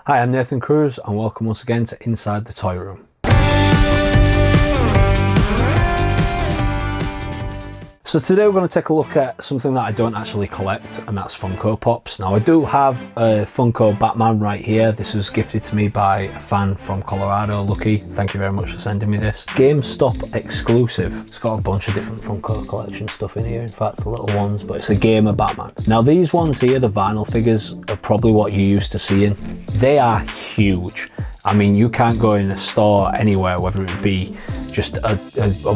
Hi, I'm Nathan Cruz and welcome once again to Inside the Toy Room. So today we're going to take a look at something that I don't actually collect, and that's Funko Pops. Now I do have a Funko Batman right here. This was gifted to me by a fan from Colorado, Lucky. Thank you very much for sending me this. GameStop exclusive. It's got a bunch of different Funko collection stuff in here, in fact the little ones, but it's a gamer Batman. Now these ones here, the vinyl figures, are probably what you're used to seeing. They are huge. I mean, you can't go in a store anywhere, whether it be just a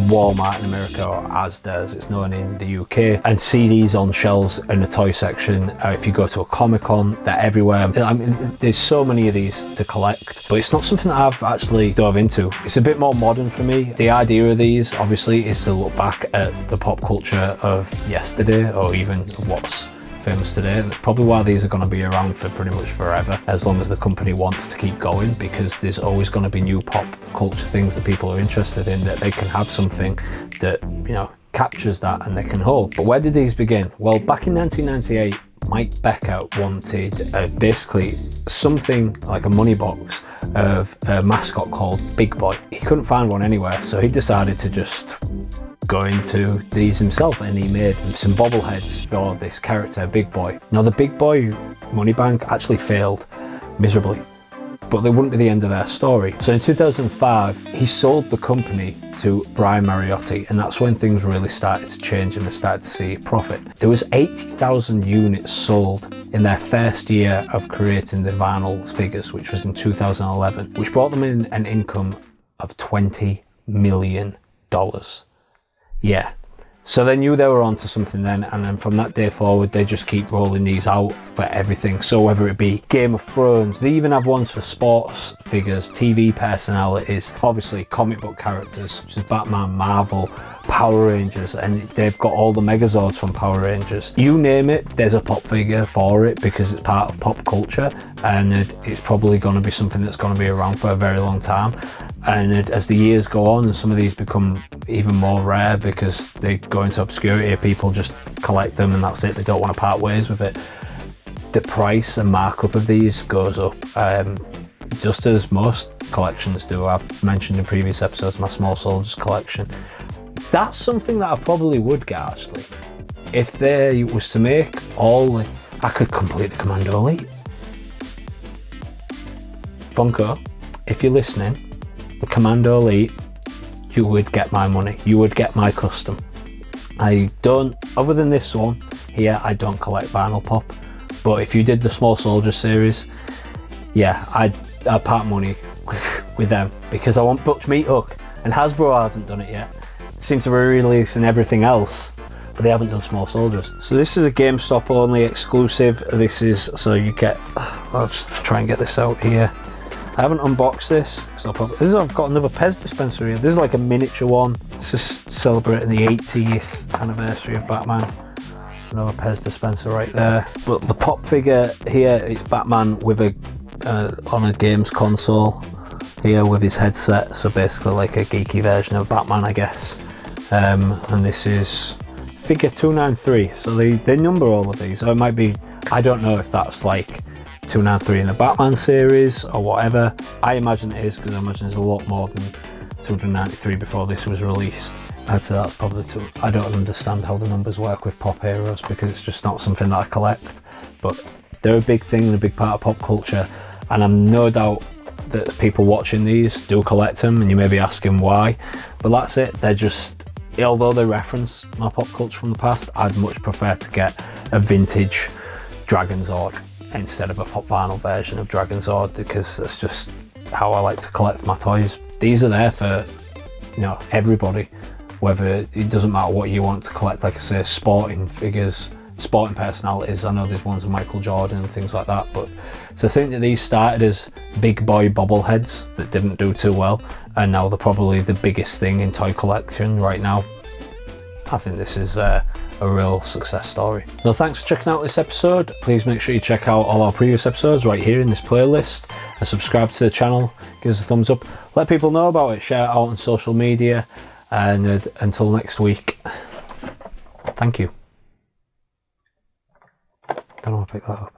Walmart in America or Asda as it's known in the UK, and see these on shelves in the toy section. If you go to a Comic-Con, they're everywhere. I mean, there's so many of these to collect, but it's not something that I've actually dove into. It's a bit more modern for me. The idea of these, obviously, is to look back at the pop culture of yesterday, or even what's famous today. That's probably why these are going to be around for pretty much forever, as long as the company wants to keep going, because there's always going to be new pop culture things that people are interested in, that they can have something that, you know, captures that and they can hold. But where did these begin? Well, back in 1998, Mike Becker wanted basically something like a money box of a mascot called Big Boy. He couldn't find one anywhere, so he decided to just go into these himself, and he made some bobbleheads for this character, Big Boy. Now the Big Boy money bank actually failed miserably, but they wouldn't be the end of their story. So in 2005, he sold the company to Brian Mariotti, and that's when things really started to change and they started to see profit. There was 80,000 units sold in their first year of creating the vinyl figures, which was in 2011, which brought them in an income of $20 million. Yeah, so they knew they were onto something then, and then from that day forward they just keep rolling these out for everything. So whether it be Game of Thrones, they even have ones for sports figures, TV personalities, obviously comic book characters such as Batman, Marvel, Power Rangers, and they've got all the Megazords from Power Rangers. You name it, there's a pop figure for it, because it's part of pop culture, and it's probably going to be something that's going to be around for a very long time. And as the years go on and some of these become even more rare because they go into obscurity, people just collect them and that's it, they don't want to part ways with it, the price and markup of these goes up, just as most collections do. I've mentioned in previous episodes my Small Soldiers collection. That's something that I probably would get, actually. If there was to make I could complete the Commando Elite. Funko, if you're listening, the Commando Elite, you would get my money. You would get my custom. I don't, other than this one here, I don't collect vinyl pop. But if you did the Small Soldier series, yeah, I'd part money with them, because I want Butch Meat Hook, and Hasbro hasn't done it yet. They seem to be releasing everything else, but they haven't done Small Soldiers. So this is a GameStop only exclusive. This is, so you get, I'll just try and get this out here. I haven't unboxed this, because I've got another Pez dispenser here. This is like a miniature one. It's just celebrating the 80th anniversary of Batman. Another Pez dispenser right there. But the pop figure here, it's Batman with on a games console here with his headset. So basically like a geeky version of Batman, I guess. And this is figure 293. So they number all of these. So it might be, I don't know if that's like 293 in the Batman series or whatever. I imagine it is, because I imagine there's a lot more than 293 before this was released. I'd say that's probably two. I don't understand how the numbers work with pop heroes, because it's just not something that I collect, but they're a big thing and a big part of pop culture, and I'm no doubt that people watching these do collect them, and you may be asking why, but that's it. They're just, although they reference my pop culture from the past, I'd much prefer to get a vintage Dragon Zord instead of a pop vinyl version of Dragon Zord, because that's just how I like to collect my toys. These are there for, you know, everybody, whether, it doesn't matter what you want to collect, like I say, sporting figures, sporting personalities. I know there's ones of Michael Jordan and things like that, but to think that these started as Big Boy bobbleheads that didn't do too well, and now they're probably the biggest thing in toy collection right now, I think this is a real success story. So thanks for checking out this episode. Please make sure you check out all our previous episodes right here in this playlist, and subscribe to the channel, give us a thumbs up, let people know about it, share it out on social media, and until next week, thank you. Don't know how to pick that up.